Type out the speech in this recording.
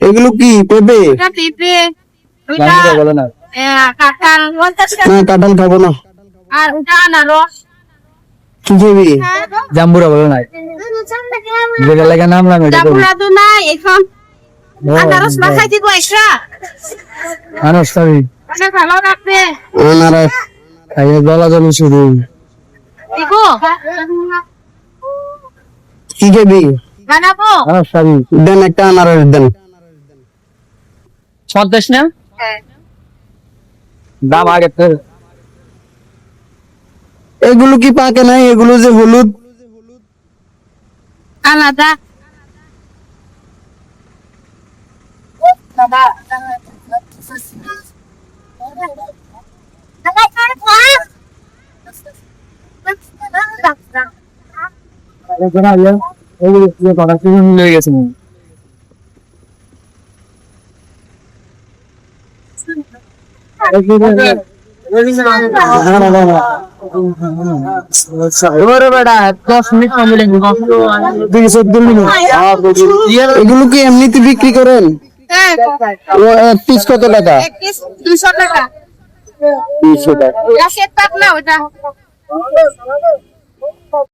এগুলো কি পেঁপে? এটা পেঁপে, ওইটা জাম্বুরা বলে না। কাঁঠাল 50 টাকা। না কাঁঠাল খাবো না। আর ওটা আনারস। কি খাবি? জাম্বুরা বলে না। যেটা লেগে নাম নাম এটা করি। জাম্বুরা তো নাই এখন। আনারস মাখাই দিব এক্সট্রা। আনারস খাবি? মানে ভালো লাগবে। আনারস খাইয়ে গলা জল শুরু। দেখো কি খাবি? বানাবো। আনারস খাবি? দেন একটা আনারস দেন। সন্দেশ না? হ্যাঁ। দাম আগে তো। এগুলো কি পাকে নাই? এগুলো যে হলুদ। আলাদা। বাবা এখানে আইয়া এই যে কথা শুনে লয়ে গেছে। এবারে বেটা 10 মিনিট কম মিলে 14 মিনিট। এগুলো কি এমনিতে বিক্রি করেন? হ্যাঁ এক পিস কত টাকা? এক পিস 200 টাকা 200 টাকা। গাছের পাতলা ওটা